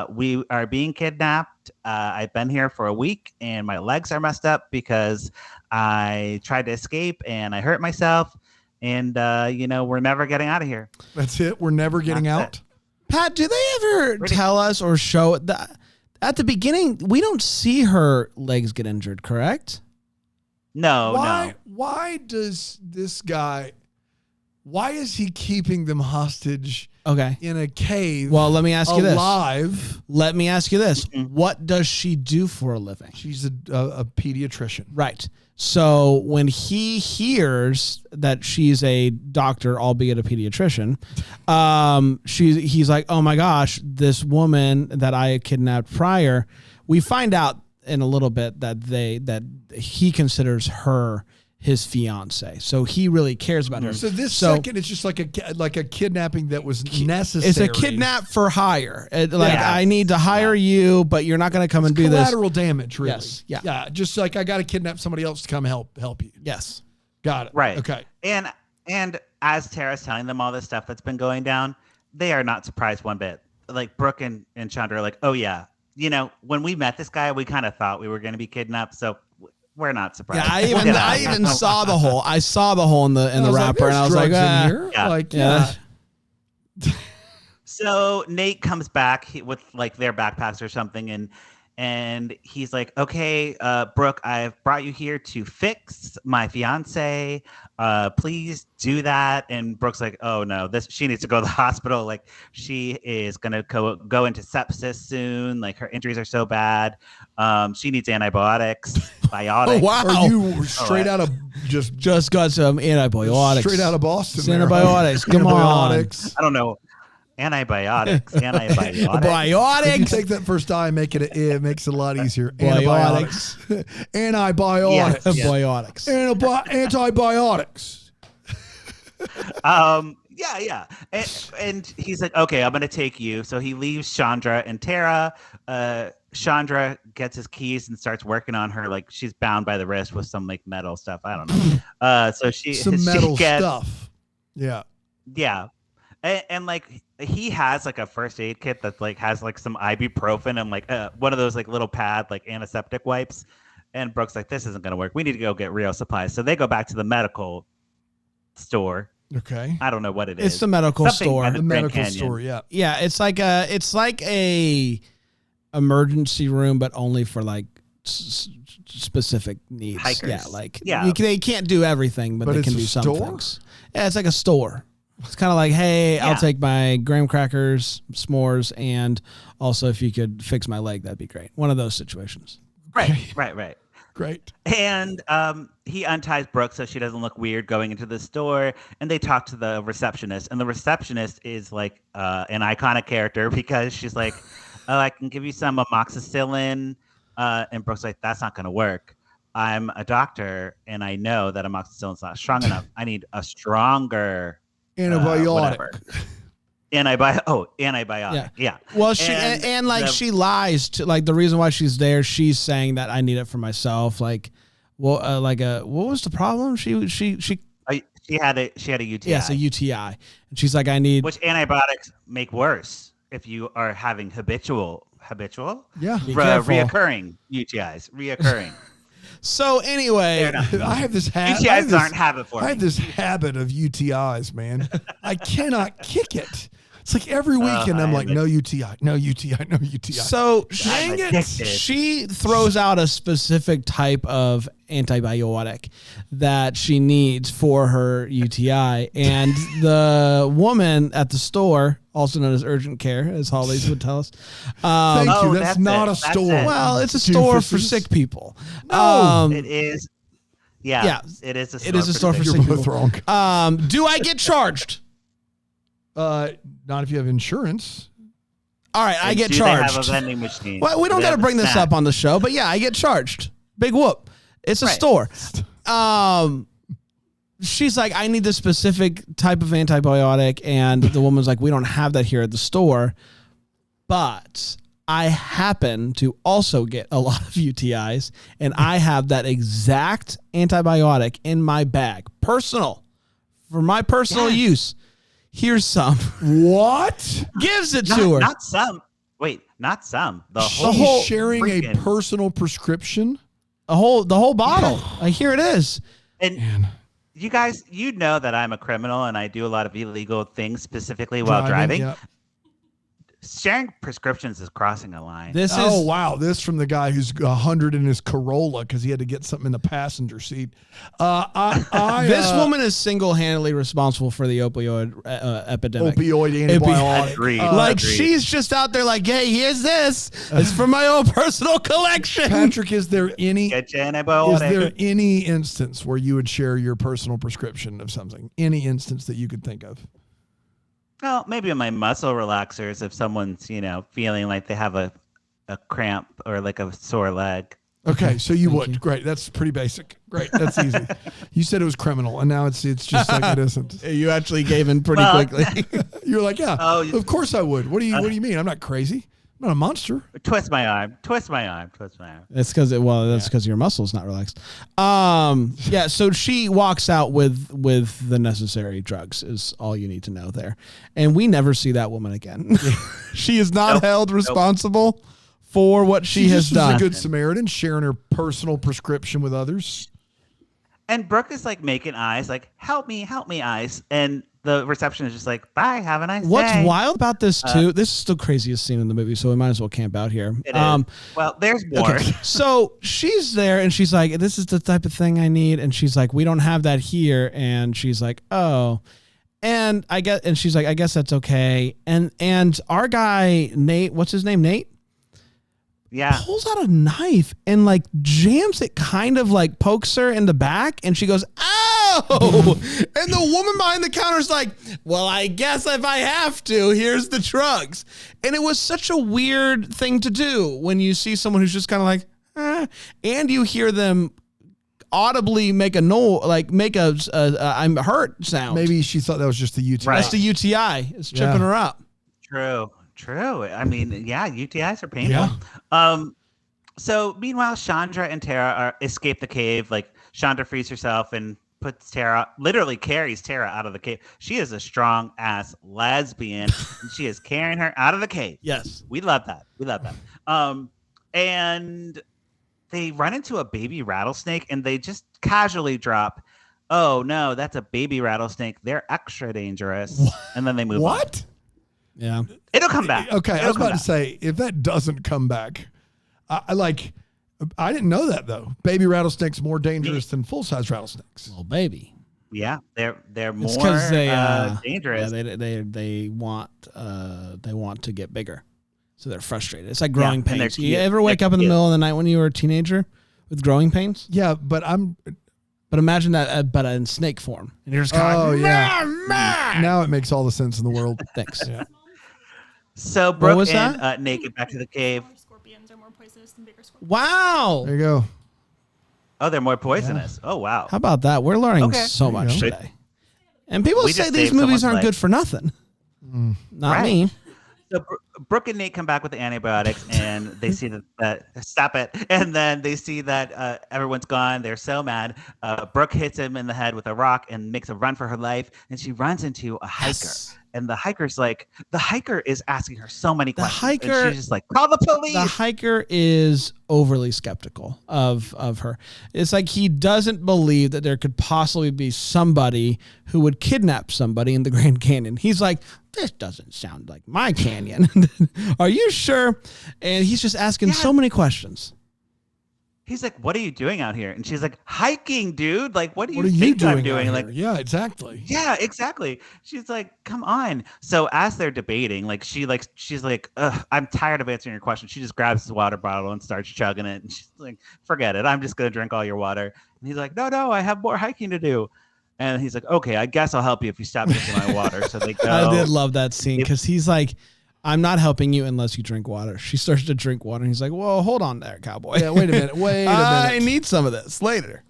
B: We are being kidnapped. I've been here for a week and my legs are messed up because I tried to escape and I hurt myself. And, we're never getting out of here.
C: That's it. We're never getting out.
A: Pat, do they ever tell us or show that at the beginning? We don't see her legs get injured, correct?
B: No.
C: Why does this guy, why is he keeping them hostage?
A: Okay.
C: In a cave.
A: Well, let me ask you this.
C: Alive.
A: Let me ask you this. What does she do for a living? She's
C: a pediatrician.
A: Right. So when he hears that she's a doctor, albeit a pediatrician, he's like, oh my gosh, this woman that I kidnapped prior, we find out in a little bit that he considers her his fiance, so he really cares about her.
C: So second, it's just like a kidnapping that was necessary.
A: It's a kidnap for hire. I need to hire you, but you're not going to come and do this.
C: Collateral damage, really.
A: Yes. Yeah.
C: Yeah. Just like I got to kidnap somebody else to come help you.
A: Yes.
C: Got it.
B: Right.
C: Okay.
B: And as Tara's telling them all this stuff that's been going down, they are not surprised one bit. Like Brooke and Chandra are like, oh yeah, when we met this guy, we kind of thought we were going to be kidnapped, so we're not surprised.
A: Yeah, I even saw the hole. I saw the hole in the wrapper, and I was like,
C: here.
A: Yeah.
B: So Nate comes back with like their backpacks or something, and he's like, "Okay, Brooke, I've brought you here to fix my fiance. Please do that." And Brooke's like, "Oh no, she needs to go to the hospital. Like she is gonna go into sepsis soon. Like her injuries are so bad. She needs antibiotics, biotics."
A: Oh, wow.
C: Are you straight out of
A: Just got some antibiotics.
C: straight out of Boston?
A: It's antibiotics. Come on.
C: Antibiotics.
B: I don't know. Antibiotics. Antibiotics.
C: If you
A: Biotics.
C: take that first I, make it makes it a lot easier.
A: Biotics.
C: Antibiotics.
B: Yeah.
A: Biotics.
C: Antibiotics.
B: Yeah. And he's like, "Okay, I'm gonna take you." So he leaves Chandra and Tara. Chandra gets his keys and starts working on her. Like she's bound by the wrist with some like metal stuff. I don't know. So
C: Some metal stuff. Yeah.
B: Yeah. And like he has like a first aid kit that like has like some ibuprofen and like one of those like little pad like antiseptic wipes. And Brooke's like, "This isn't gonna work. We need to go get real supplies." So they go back to the medical store.
C: Okay.
B: I don't know what it is.
A: It's the medical
B: Something
A: store.
B: at
C: The
B: Grand
C: medical
B: Canyon.
C: store. Yeah.
A: Yeah, it's like a emergency room, but only for like specific needs.
B: Hikers.
A: Yeah, like
B: Yeah.
A: they can't do everything, but they
C: it's
A: can
C: a
A: do some
C: store?
A: things. Yeah, it's like a store. It's kind of like, hey, I'll
B: Yeah.
A: take my graham crackers, s'mores, and also if you could fix my leg, that'd be great. One of those situations.
B: Right.
C: Great.
B: And he unties Brooke so she doesn't look weird going into the store. And they talk to the receptionist. And the receptionist is like an iconic character because she's like, "Oh, I can give you some amoxicillin." And Brooke's like, "That's not going to work. I'm a doctor and I know that amoxicillin's not strong enough. I need a stronger
C: Antibiotic.
B: whatever." Antibiotic. Yeah.
A: Well, she lies to like the reason why she's there. She's saying that I need it for myself. Like, well, what was the problem? She
B: had a UTI.
A: Yes, a UTI, and she's like, I need.
B: Which antibiotics make worse if you are having habitual,
C: Yeah.
A: Be careful.
B: reoccurring UTIs, reoccurring.
A: So anyway,
C: I have this habit.
B: UTIs aren't habit
C: I have this habit of UTIs, man. I cannot kick it. It's like every weekend I'm like, no UTI, no UTI, no UTI.
A: So
B: I'm addicted.
A: she throws out a specific type of antibiotic that she needs for her UTI, and the woman at the store, also known as urgent care, as Holly's would tell us.
C: Thank you.
B: Oh,
C: That's
B: that's
C: not
B: it.
C: a
B: That's
C: store.
B: it.
A: Well, it's a store for
C: Doofuses.
A: sick people.
C: No.
B: It is. Yeah, it is a store.
A: It is a store for
B: sick
A: sick
C: You're both
A: people.
C: wrong.
A: Do I get charged?
C: Not if you have insurance.
A: All right, I
B: And
A: get
B: do they have a
A: charged.
B: vending machine?
A: Well, we don't
B: Do they
A: got to
B: have a
A: bring this
B: snack?
A: up on the show, but yeah, I get charged. Big whoop. It's a
B: Right.
A: store. She's like, I need this specific type of antibiotic, and the woman's like, we don't have that here at the store, but I happen to also get a lot of UTIs, and I have that exact antibiotic in my bag, for my personal use. Here's some.
C: What?
A: Gives it to her.
B: Not some. Wait, not some. The
C: She's
B: whole
C: sharing a
B: freaking-
C: personal prescription.
A: The whole bottle. Here it is.
B: And
C: Man.
B: you guys, you know that I'm a criminal and I do a lot of illegal things, specifically while driving.
C: Yeah.
B: Sharing prescriptions is crossing a line.
A: This
C: Oh,
A: is
C: wow. This from the guy who's 100 in his Corolla because he had to get something in the passenger seat.
A: this woman is single-handedly responsible for the opioid epidemic.
C: Opioid antibiotic.
B: Agreed.
A: Like
B: Agreed.
A: she's just out there like, hey, here's this. It's for my own personal collection.
C: Patrick, is there any
B: Get your antibiotic.
C: is there any instance where you would share your personal prescription of something? Any instance that you could think of?
B: Well, maybe in my muscle relaxers, if someone's, feeling like they have a cramp or like a sore leg.
C: Okay, so you would. Great. That's pretty basic. Great. That's easy. You said it was criminal, and now it's just like it isn't.
A: You actually gave in pretty
B: Well-
A: quickly.
C: You're like, yeah,
B: Oh,
C: of course I would. What do you mean? I'm not crazy. I'm not a monster.
B: Twist my arm.
A: That's because your muscle's not relaxed. Yeah. So she walks out with the necessary drugs is all you need to know there, and we never see that woman again. She is not
B: Nope.
A: held responsible for what she has
C: just was
A: done.
C: a good Samaritan, sharing her personal prescription with others.
B: And Brooke is like making eyes, like, help me, eyes. And the reception is just like, bye, have a nice
A: What's
B: day.
A: wild about this too? This is the craziest scene in the movie, so we might as well camp out here.
B: It is. Well, there's more.
A: Okay. So she's there and she's like, this is the type of thing I need. And she's like, we don't have that here. And she's like, oh. And she's like, I guess that's okay. And our guy, Nate, what's his name? Nate?
B: Yeah.
A: Pulls out a knife and like jams it, kind of like pokes her in the back. And she goes, oh. And the woman behind the counter is like, well, I guess if I have to, here's the drugs. And it was such a weird thing to do when you see someone who's just kind of like, and you hear them audibly make a I'm hurt sound.
C: Maybe she thought that was just the UTI.
B: Right.
A: That's the UTI. It's tripping her up.
B: True. I mean, yeah, UTIs are painful.
C: Yeah.
B: So meanwhile, Chandra and Tara escape the cave. Like Chandra frees herself and literally carries Tara out of the cave. She is a strong ass lesbian and she is carrying her out of the cave.
A: Yes.
B: We love that. And they run into a baby rattlesnake and they just casually drop, oh no, that's a baby rattlesnake. They're extra dangerous. And then they move on.
C: What?
A: Yeah.
B: It'll come back.
C: Okay, I was about to
B: back.
C: say, if that doesn't come back, I didn't know that though. Baby rattlesnakes more dangerous than full size rattlesnakes.
A: Little baby.
B: Yeah, they're more
A: It's because they
B: dangerous.
A: Yeah, they want to get bigger, so they're frustrated. It's like growing
B: and they're
A: pains. You
B: cute.
A: ever wake
B: They're
A: up in the
B: cute.
A: middle of the night when you were a teenager with growing pains?
C: Yeah, but
A: But imagine that, but in snake form, and you're just kind of like,
C: yeah. Now it makes all the sense in the world.
A: Thanks.
C: Yeah.
B: So
A: What
B: Brooke
A: was
B: and Nate get back to the cave.
E: Scorpions are more poisonous than bigger scorpions.
A: Wow.
C: There you go.
B: Oh, they're more poisonous. Oh, wow.
A: How about that? We're learning
B: Okay.
A: so
C: There you
A: much
C: go.
A: today. And people
B: We
A: say
B: just
A: these
B: saved
A: movies
B: someone's
A: aren't
B: life.
A: good for nothing. Not
B: Right.
A: me.
B: So Brooke and Nate come back with the antibiotics, and they see that stop it. And then they see that everyone's gone. They're so mad. Brooke hits him in the head with a rock and makes a run for her life. And she runs into a hiker.
A: Yes.
B: And the hiker is asking her so many questions.
A: hiker-
B: And she's just like, call the police.
A: The hiker is overly skeptical of her. It's like he doesn't believe that there could possibly be somebody who would kidnap somebody in the Grand Canyon. He's like, this doesn't sound like my canyon. Are you sure? And he's just asking so many questions.
B: He's like, what are you doing out here? And she's like, hiking, dude. Like, what do
C: What are
B: you
C: you
B: think
C: doing?
B: I'm doing?
C: out
B: Like,
C: here? Yeah, exactly.
B: yeah, exactly. She's like, come on. So as they're debating, she's like, ugh, I'm tired of answering your question. She just grabs his water bottle and starts chugging it. And she's like, forget it. I'm just going to drink all your water. And he's like, no, I have more hiking to do. And he's like, okay, I guess I'll help you if you stop drinking my water. So they go.
A: I did love that scene because he's like, I'm not helping you unless you drink water. She starts to drink water and he's like, whoa, hold on there, cowboy.
C: Yeah, wait a minute.
A: I need some of this later.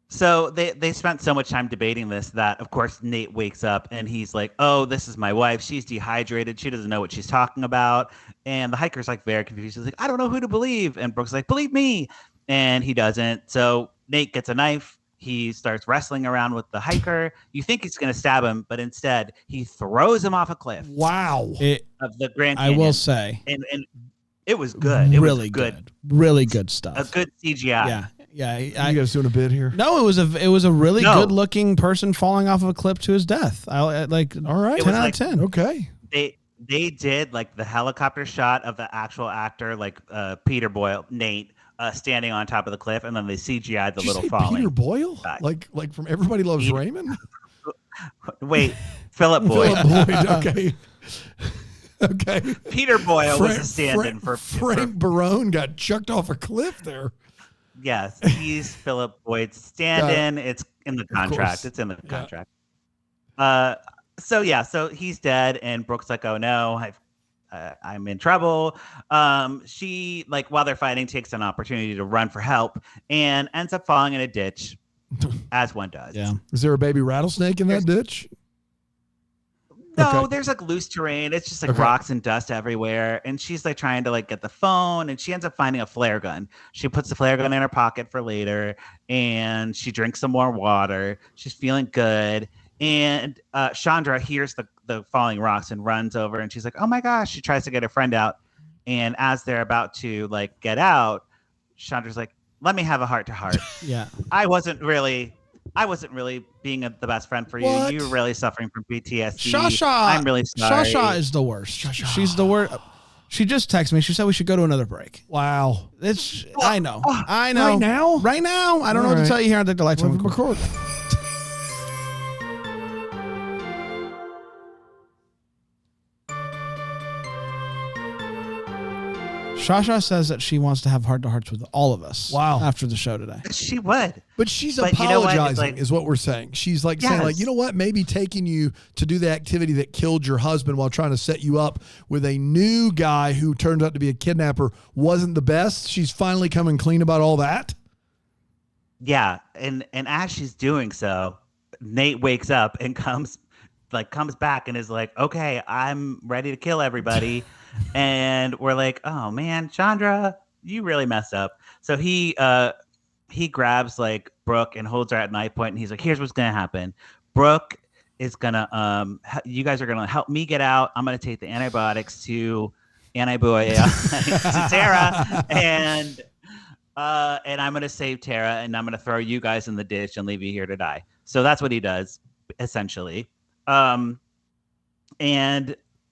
B: So they spent so much time debating this that, of course, Nate wakes up and he's like, oh, this is my wife. She's dehydrated. She doesn't know what she's talking about. And the hiker's like very confused. He's like, I don't know who to believe. And Brooke's like, believe me. And he doesn't. So Nate gets a knife. He starts wrestling around with the hiker. You think he's going to stab him, but instead he throws him off a cliff
C: Wow.
B: of the Grand
A: I
B: Canyon.
A: will say.
B: And it was good. It
A: really
B: was good.
A: Really good stuff.
B: A good CGI.
A: Yeah.
C: You guys doing a bit here?
A: No, it was a really good looking person falling off of a cliff to his death. I like.
C: All right.
A: 10 out of
B: like-
A: 10.
C: Okay.
B: They did like the helicopter shot of the actual actor, like Peter Boyle, Nate, standing on top of the cliff, and then they CGI'd the
C: Did you
B: little
C: say
B: falling.
C: Peter Boyle?
B: back.
C: Like from Everybody Loves
B: Peter-
C: Raymond?
B: Wait, Philip Boyd.
C: Philip Boyd. Okay. Okay.
B: Peter Boyle was a stand-in
C: Frank Barone got chucked off a cliff there.
B: Yes, he's Philip Boyd's stand-in. It's in the contract. It's in the contract. So he's dead, and Brooke's like, "Oh no, I'm in trouble." She, like, while they're fighting, takes an opportunity to run for help and ends up falling in a ditch, as one does.
A: Yeah.
C: Is there a baby rattlesnake in that ditch?
B: No,
C: Okay.
B: there's like loose terrain. It's just like
C: Okay.
B: rocks and dust everywhere. And she's like trying to like get the phone, and she ends up finding a flare gun. She puts the flare gun in her pocket for later, and she drinks some more water. She's feeling good. And Chandra hears the falling rocks and runs over, and she's like, "Oh my gosh!" She tries to get her friend out, and as they're about to like get out, Chandra's like, "Let me have a heart to heart.
A: Yeah.
B: I wasn't really I wasn't really being the best friend for you.
C: What?
B: You're really suffering from PTSD.
A: Shasha.
B: I'm really sorry.
A: Shasha is the worst. She's the worst. She just texted me. She said we should go to another break.
C: Wow.
A: I know.
C: Right now?
A: Right now. I don't know what to tell you here on the Lifetime
C: Record.
A: Shasha says that she wants to have heart-to-hearts with all of us.
C: Wow.
A: After the show today.
B: She would.
C: But she's
B: But you know what? It's
C: apologizing,
B: like-
C: is what we're saying. She's like saying, like,
B: Yes.
C: you know what? Maybe taking you to do the activity that killed your husband while trying to set you up with a new guy who turns out to be a kidnapper wasn't the best. She's finally coming clean about all that.
B: Yeah, and as she's doing so, Nate wakes up and comes back and is like, "Okay, I'm ready to kill everybody." And we're like, "Oh man, Chandra, you really messed up." So he grabs like Brooke and holds her at knife point, and he's like, "Here's what's gonna happen. Brooke is gonna you guys are gonna help me get out. I'm gonna take the antibiotics to to Tara, and I'm gonna save Tara, and I'm gonna throw you guys in the ditch and leave you here to die." So that's what he does, essentially. And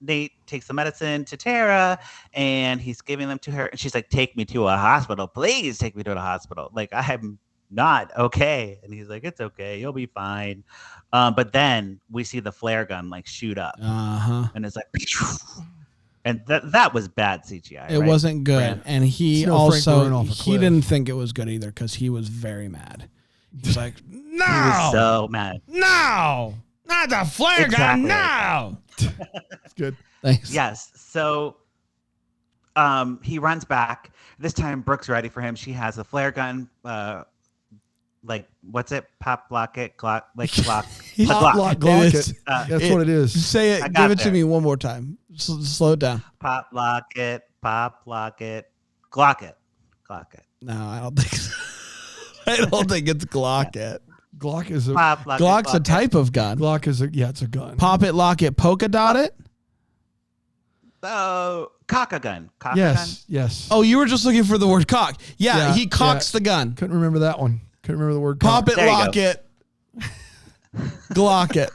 B: Nate takes the medicine to Tara, and he's giving them to her, and she's like, "Take me to a hospital, please. Take me to a hospital. Like, I'm not okay." And he's like, "It's okay, you'll be fine." But then we see the flare gun like shoot up, and it's like, and that was bad CGI.
A: It
B: right?
A: wasn't good,
B: Brand?
A: and he
C: It's no Frank Bruno
A: also
C: off a
A: he
C: cliff.
A: didn't think it was good either because he was very mad. He's like, "No,
B: He was so mad.
A: no, not the flare gun,
B: Exactly.
A: no."
C: That's good.
A: Thanks.
B: Yes. So he runs back. This time Brooke's ready for him. She has a flare gun. Like, what's it? Pop, lock it, Glock, like Glock. a
C: Pop,
B: Glock.
C: lock, Glock
A: It
C: it.
A: is.
C: That's what it is.
A: Say
B: I
A: it.
B: got
A: Give it to
B: there.
A: me one more time. Slow it down.
B: Pop, lock it, Glock it. Glock it.
A: No, I don't think so. I don't think it's Glock it.
C: Glock is a
B: Pop, lock
A: Glock's
B: it,
A: a type of gun.
C: Glock is a it's a gun.
A: Pop it, lock it, polka dot it.
B: Oh, cock a gun. Cock
C: Yes.
A: Oh, you were just looking for the word cock. Yeah,
C: Yeah,
A: he cocks the gun.
C: Couldn't remember that one. Couldn't remember the word.
A: Pop
C: cock.
A: it,
B: There you
A: lock
B: go.
A: it, Glock it.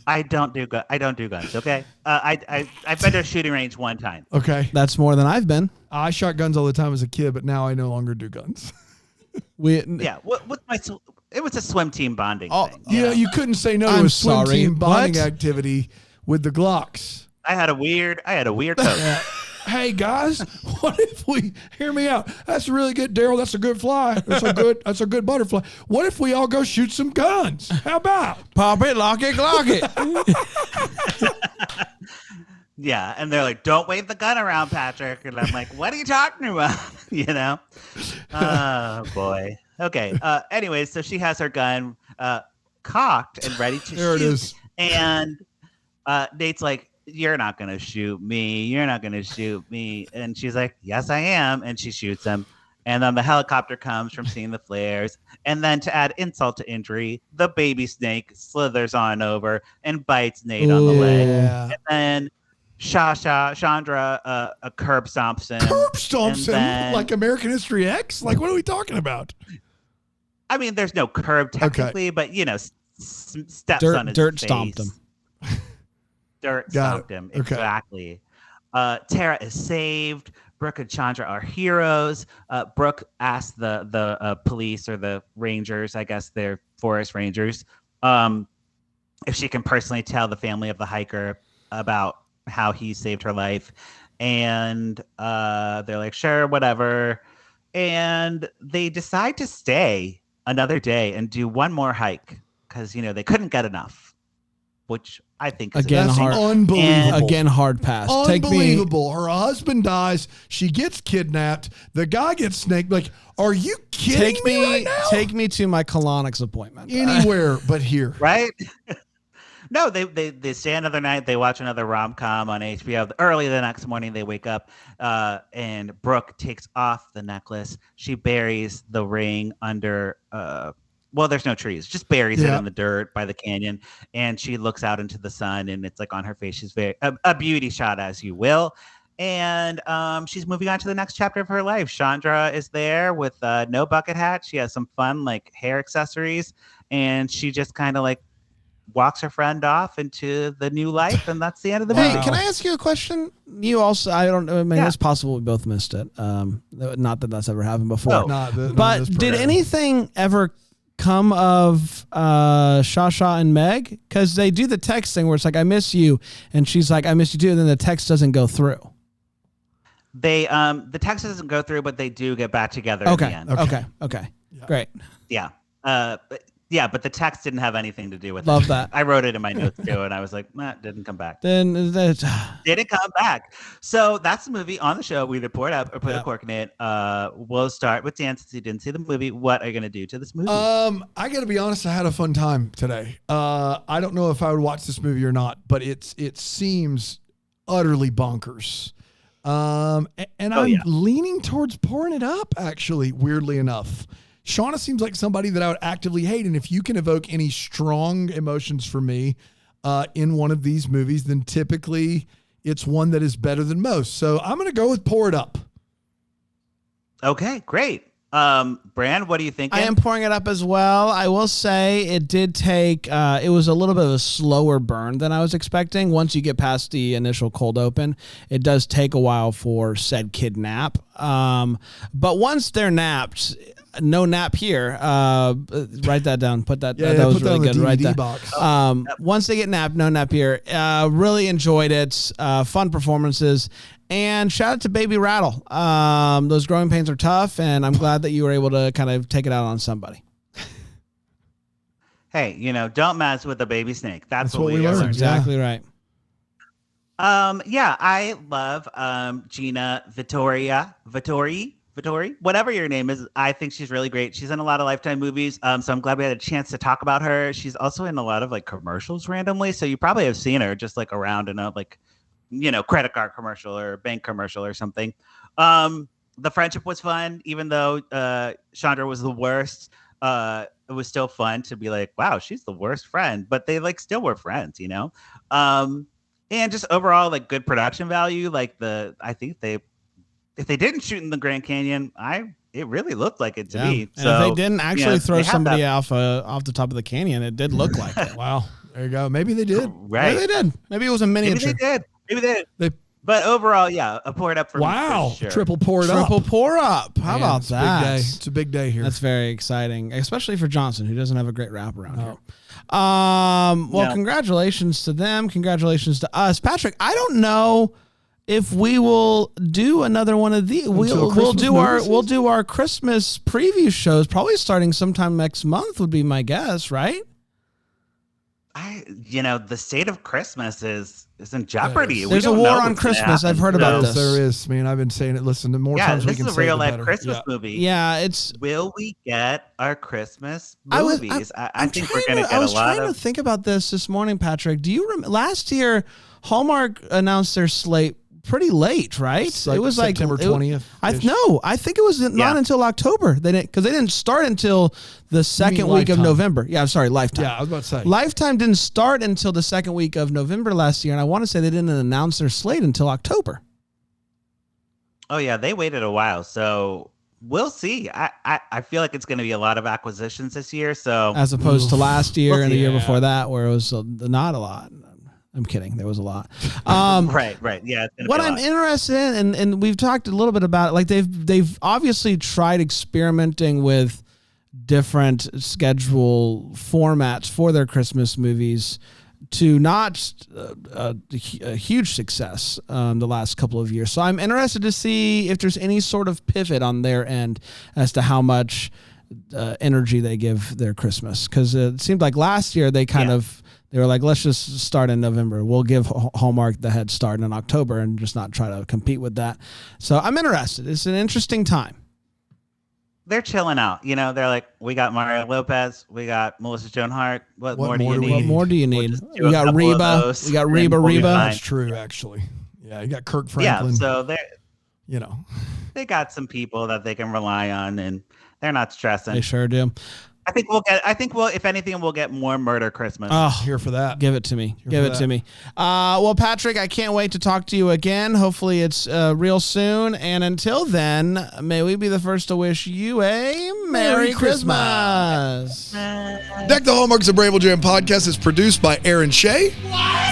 B: I don't do guns. Okay. I've been to a shooting range one time.
C: Okay.
A: That's more than I've been.
C: I shot guns all the time as a kid, but now I no longer do guns.
B: Yeah. It was a swim team bonding thing.
C: You know, you couldn't say no to
A: I'm
C: a swim
A: sorry,
C: team bonding
A: what?
C: activity with the Glocks.
B: I had a weird coach.
C: Hey guys, what if we hear me out? That's really good, Daryl. That's a good fly. That's a good butterfly. What if we all go shoot some guns? How about?
A: Pop it, lock it, Glock it.
B: Yeah, and they're like, "Don't wave the gun around, Patrick." And I'm like, "What are you talking about?" You know? Oh boy. Okay. Anyways, so she has her gun cocked and ready to
C: There
B: shoot.
C: it is.
B: And Nate's like, "You're not gonna shoot me. You're not gonna shoot me." And she's like, "Yes, I am." And she shoots him. And then the helicopter comes from seeing the flares. And then to add insult to injury, the baby snake slithers on over and bites Nate on the leg.
C: Yeah.
B: And then Chandra curb stomps him.
C: Curb stomps
B: And
C: him
B: then-
C: like American History X. Like, what are we talking about?
B: I mean, there's no curb technically, but you know, steps on his
A: Dirt
B: face.
A: stomped him.
B: Dirt
C: Got
B: stomped
C: it.
B: him.
C: Okay.
B: Exactly. Tara is saved. Brooke and Chandra are heroes. Brooke asked the police or the rangers, I guess they're forest rangers, if she can personally tell the family of the hiker about how he saved her life. And they're like, sure, whatever. And they decide to stay another day and do one more hike because, you know, they couldn't get enough, which I think is
A: Again,
C: That's
A: hard.
C: unbelievable.
A: Again, hard pass. Take me.
C: Unbelievable. Her husband dies. She gets kidnapped. The guy gets snaked. Like, are you kidding
A: Take
C: me
A: me.
C: right now?
A: Take me to my colonics appointment.
C: Anywhere but here.
B: right. No, they stay another night. They watch another rom-com on HBO. Early the next morning, they wake up, and Brooke takes off the necklace. She buries the ring under. Well, there's no trees. Just buries it in the dirt by the canyon, and she looks out into the sun, and it's like on her face. She's very a beauty shot, as you will. And she's moving on to the next chapter of her life. Chandra is there with no bucket hat. She has some fun like hair accessories, and she just kind of like walks her friend off into the new life, and that's the end of the
A: Hey,
B: movie.
A: can I ask you a question? You also, I don't know, I mean,
B: Yeah.
A: it's possible we both missed it. Not that that's ever happened before.
B: No.
A: But did anything ever come of Shasha and Meg? Because they do the text thing where it's like, I miss you. And she's like, I miss you too. And then the text doesn't go through.
B: They the text doesn't go through, but they do get back together in the end.
A: Okay. Great.
B: Yeah. But the text didn't have anything to do with
A: Love
B: it.
A: that.
B: I wrote it in my notes too, and I was like, nah, it didn't come back.
A: Then that's
B: Didn't come back. So that's the movie on the show. We either pour it up or put a cork in it. We'll start with Dan since you didn't see the movie. What are you gonna do to this movie?
C: I got to be honest. I had a fun time today. I don't know if I would watch this movie or not, but it seems utterly bonkers. And I'm leaning towards pouring it up. Actually, weirdly enough, Shauna seems like somebody that I would actively hate. And if you can evoke any strong emotions for me in one of these movies, then typically it's one that is better than most. So I'm going to go with pour it up.
B: Okay, great. Bran, what do you think?
A: I am pouring it up as well. I will say it did take, it was a little bit of a slower burn than I was expecting. Once you get past the initial cold open, it does take a while for said kidnap. But once they're napped, no nap here. Write that down. Put that. That was really good. Right there.
C: Box.
A: Once they get napped, no nap here. Really enjoyed it. Fun performances. And shout out to Baby Rattle. Those growing pains are tough, and I'm glad that you were able to kind of take it out on somebody.
B: Hey, don't mess with a baby snake. That's what we
C: learned.
B: learned.
A: Exactly right.
B: I love Gina Vittori, whatever your name is. I think she's really great. She's in a lot of Lifetime movies, so I'm glad we had a chance to talk about her. She's also in a lot of like commercials randomly, so you probably have seen her just like around in a like credit card commercial or bank commercial or something. The friendship was fun, even though Chandra was the worst. It was still fun to be like, wow, she's the worst friend, but they like still were friends, and just overall like good production value. Like I think if they didn't shoot in the Grand Canyon, it really looked like it to me.
A: And
B: So
A: if they didn't actually throw
B: they had
A: somebody
B: that-
A: off the top of the canyon, it did look like it.
C: Wow. There you go. Maybe they did.
B: Right.
A: Maybe they did. Maybe it was a miniature.
B: Maybe they did.
C: They-
B: But overall, yeah, a pour it up for me.
C: Wow.
B: For sure.
C: Triple pour it up.
A: Triple pour up. How
C: Man,
A: about
C: it's a big
A: that?
C: day. It's a big day here.
A: That's very exciting, especially for Johnson, who doesn't have a great rap around here. Well, congratulations to them. Congratulations to us. Patrick, I don't know if we will do another one of these. We'll do our Christmas preview shows probably starting sometime next month would be my guess, right?
B: The state of Christmas is in jeopardy.
C: Yes.
A: There's a war on Christmas. I've heard about this.
C: There is, man. I've been saying it. Listen, the more times we
B: this
C: can
B: is a
C: say it,
B: real
C: the
B: life
C: better.
B: Christmas
C: Yeah.
B: movie.
A: Yeah,
B: Will we get our Christmas movies? I think we're going to get a lot
A: I was trying to
B: of.
A: think about this morning, Patrick. Do you remember last year Hallmark announced their slate pretty late, right?
C: It's like
A: it was
C: September
A: like
C: 20th.
A: I think it was not until October. They didn't start until the second week of
C: Lifetime?
A: November. Yeah, I'm sorry, Lifetime.
C: Yeah, I was about to say.
A: Lifetime didn't start until the second week of November last year, and I want to say they didn't announce their slate until October.
B: Oh yeah, they waited a while, so we'll see. I feel like it's going to be a lot of acquisitions this year. So
A: As opposed to last year and the year
C: Yeah.
A: before that, where it was not a lot. I'm kidding. There was a lot.
B: right. Yeah. It's gonna
A: What
B: be a
A: I'm
B: lot.
A: interested in, and we've talked a little bit about it, like they've obviously tried experimenting with different schedule formats for their Christmas movies to not a huge success the last couple of years. So I'm interested to see if there's any sort of pivot on their end as to how much energy they give their Christmas. Because it seemed like last year they they were like, let's just start in November. We'll give Hallmark the head start in October and just not try to compete with that. So I'm interested. It's an interesting time.
B: They're chilling out. They're like, we got Mario Lopez, we got Melissa Joan Hart. What more do you need?
A: What more do you need?
B: just do
A: We
B: a
A: got
B: couple of
A: Reba.
B: those,
A: We got
B: and
A: Reba.
B: we'll be
A: Reba.
B: fine.
C: That's true, actually. Yeah, you got Kirk
B: Yeah,
C: Franklin.
B: so
C: you know.
B: they got some people that they can rely on, and they're not stressing.
A: They sure do.
B: I think we'll if anything we'll get more Murder Christmas.
A: Oh,
C: Here for that.
A: give it to me.
C: Here
A: Give
C: for
A: it
C: that.
A: to me. Well, Patrick, I can't wait to talk to you again. Hopefully it's real soon. And until then, may we be the first to wish you a Merry Christmas.
C: Deck the Hallmarks of Bramble Jam podcast is produced by Aaron Shea.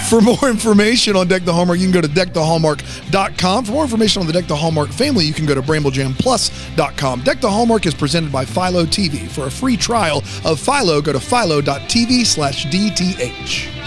C: For more information on Deck the Hallmark, you can go to deckthehallmark.com. For more information on the Deck the Hallmark family, you can go to bramblejamplus.com. Deck the Hallmark is presented by Philo TV. For a free trial of Philo, go to philo.tv/DTH.